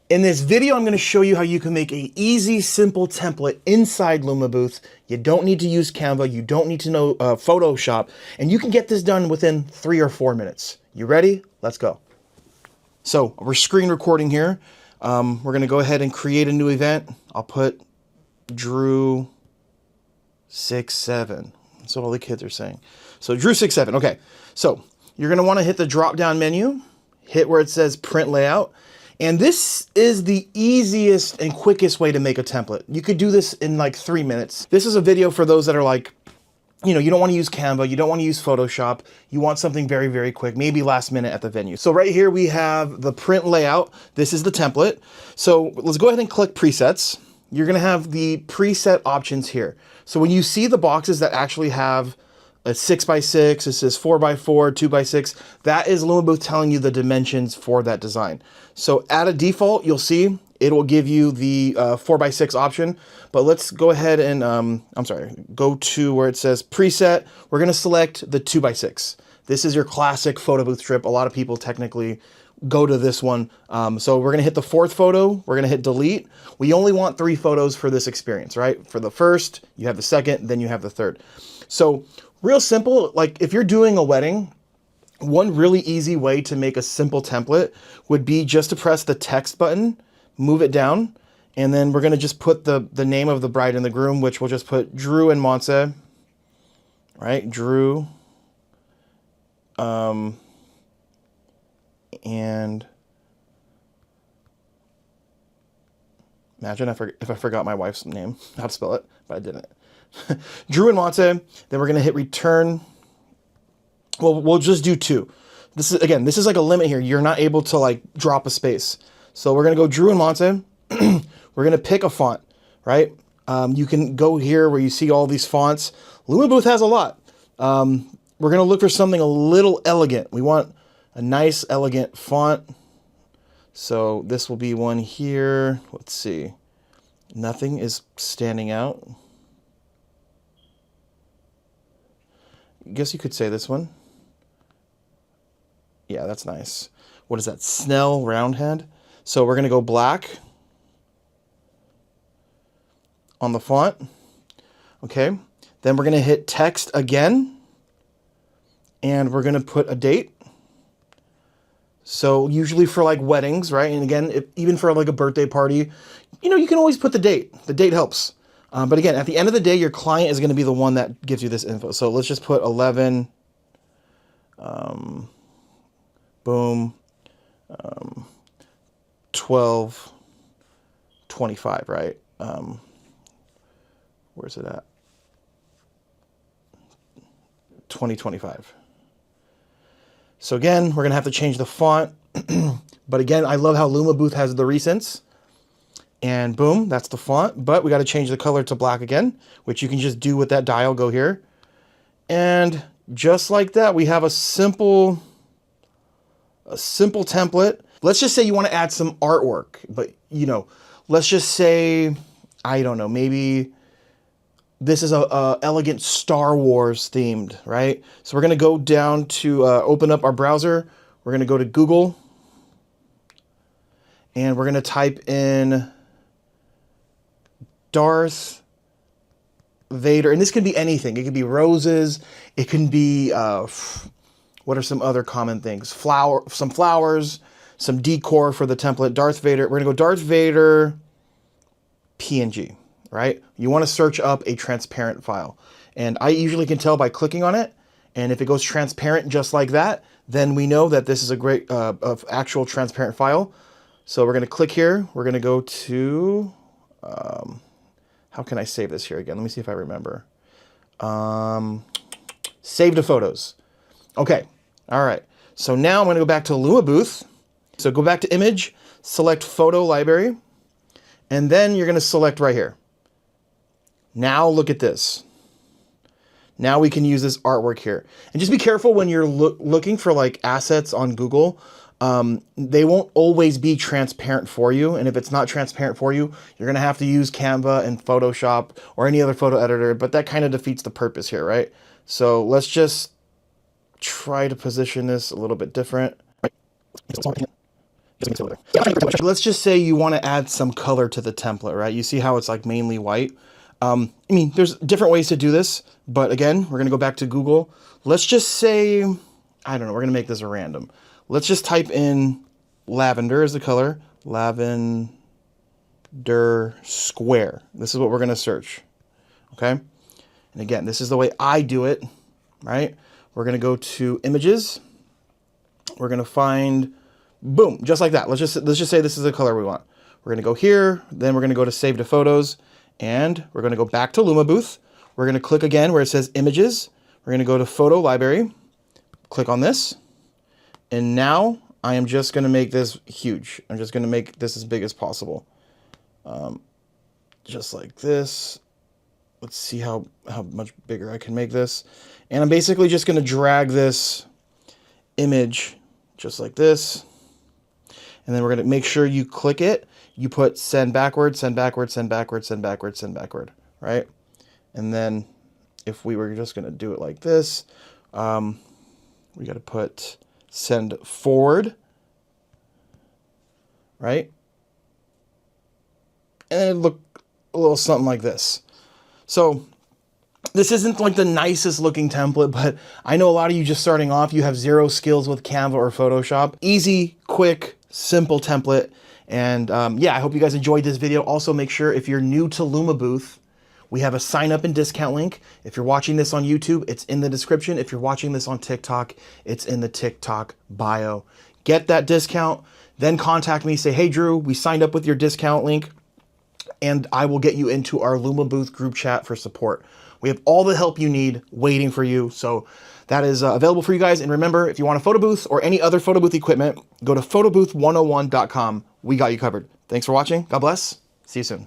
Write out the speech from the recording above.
In this video, I'm going to show you how you can make an easy, simple template inside LumaBooth. You don't need to use Canva. You don't need to know Photoshop. And you can get this done within 3 or 4 minutes. You ready? Let's go. So we're screen recording here. We're going to go ahead and create a new event. I'll put Drew 67. That's what all the kids are saying. So Drew 67. Okay. So you're going to want to hit the drop-down menu, hit where it says print layout. And this is the easiest and quickest way to make a template. You could do this in like 3 minutes. This is a video for those that are like, you know, you don't want to use Canva, you don't want to use Photoshop, you want something very, very quick, maybe last minute at the venue. So right here we have the print layout. This is the template. So let's go ahead and click presets. You're going to have the preset options here. So when you see the boxes that actually have a 6x6, it says 4x4, 2x6. That is LumaBooth telling you the dimensions for that design. So at a default, you'll see it will give you the 4x6 option. But let's go ahead and, go to where it says preset. We're going to select the 2x6. This is your classic photo booth strip. A lot of people technically go to this one. So we're going to hit the 4th photo. We're going to hit delete. We only want 3 photos for this experience, right? For the first, you have the second, then you have the third. So real simple, like if you're doing a wedding, one really easy way to make a simple template would be just to press the text button, move it down, and then we're going to just put the name of the bride and the groom, which we'll just put Drew and Montse, right? Drew, and imagine if I forgot my wife's name, how to spell it, but I didn't. Drew and Montse, then we're going to hit return. Well, we'll just do 2. This is like a limit here. You're not able to like drop a space. So we're going to go Drew and Montse. We're going to pick a font, right? You can go here where you see all these fonts. LumaBooth has a lot. We're going to look for something a little elegant. We want a nice, elegant font. So this will be one here. Let's see. Nothing is standing out. I guess you could say this one. Yeah, that's nice. What is that? Snell Roundhead. So we're going to go black on the font. Okay. Then we're going to hit text again. And we're going to put a date. So usually for like weddings, right? And again, even for like a birthday party, you know, you can always put the date. The date helps. But again, at the end of the day, your client is going to be the one that gives you this info. So let's just put 11, boom, 12, 25, right? Where's it at? 2025. So again, we're going to have to change the font. But again, I love how LumaBooth has the recents. And boom, that's the font. But we got to change the color to black again, which you can just do with that dial. Go here. And just like that, we have a simple template. Let's just say you want to add some artwork. But, you know, let's just say, I don't know, maybe this is a elegant Star Wars themed, right? So we're going to go down to open up our browser. We're going to go to Google. And we're going to type in Darth Vader, and this can be anything. It could be roses. It can be what are some other common things? Some flowers, some decor for the template. Darth Vader. We're gonna go Darth Vader PNG, right? You want to search up a transparent file, and I usually can tell by clicking on it. And if it goes transparent just like that, then we know that this is a great actual transparent file. So we're gonna click here. We're gonna go to how can I save this here again? Let me see if I remember. Save to photos. Okay. All right. So now I'm going to go back to LumaBooth. So go back to image, select photo library, and then you're going to select right here. Now look at this. Now we can use this artwork here. And just be careful when you're looking for like assets on Google. They won't always be transparent for you. And if it's not transparent for you, you're going to have to use Canva and Photoshop or any other photo editor, but that kind of defeats the purpose here, right? So let's just try to position this a little bit different. Let's just say you want to add some color to the template, right? You see how it's like mainly white. I mean, there's different ways to do this, but again, we're going to go back to Google. Let's just say, I don't know, we're going to make this a random. Let's just type in lavender as the color, lavender square. This is what we're going to search. Okay. And again, this is the way I do it, right? We're going to go to images. We're going to find, boom, just like that. Let's just say this is the color we want. We're going to go here, then we're going to go to save to photos, and we're going to go back to Luma Booth. We're going to click again where it says images. We're going to go to photo library, click on this. And now I am just going to make this huge. I'm just going to make this as big as possible. Just like this. Let's see how much bigger I can make this. And I'm basically just going to drag this image just like this. And then we're going to make sure you click it. You put send backward, send backward, send backward, send backward, send backward, right? And then if we were just going to do it like this, we got to put send forward, right? And then it look a little something like this. So this isn't like the nicest looking template, but I know a lot of you just starting off, you have zero skills with Canva or Photoshop. Easy, quick, simple template. And yeah, I hope you guys enjoyed this video. Also, make sure if you're new to Luma Booth, we have a sign up and discount link. If you're watching this on YouTube, it's in the description. If you're watching this on TikTok, it's in the TikTok bio. Get that discount, then contact me, say, hey, Drew, we signed up with your discount link, and I will get you into our Luma Booth group chat for support. We have all the help you need waiting for you. So that is available for you guys. And remember, if you want a photo booth or any other photo booth equipment, go to photobooth101.com. We got you covered. Thanks for watching. God bless. See you soon.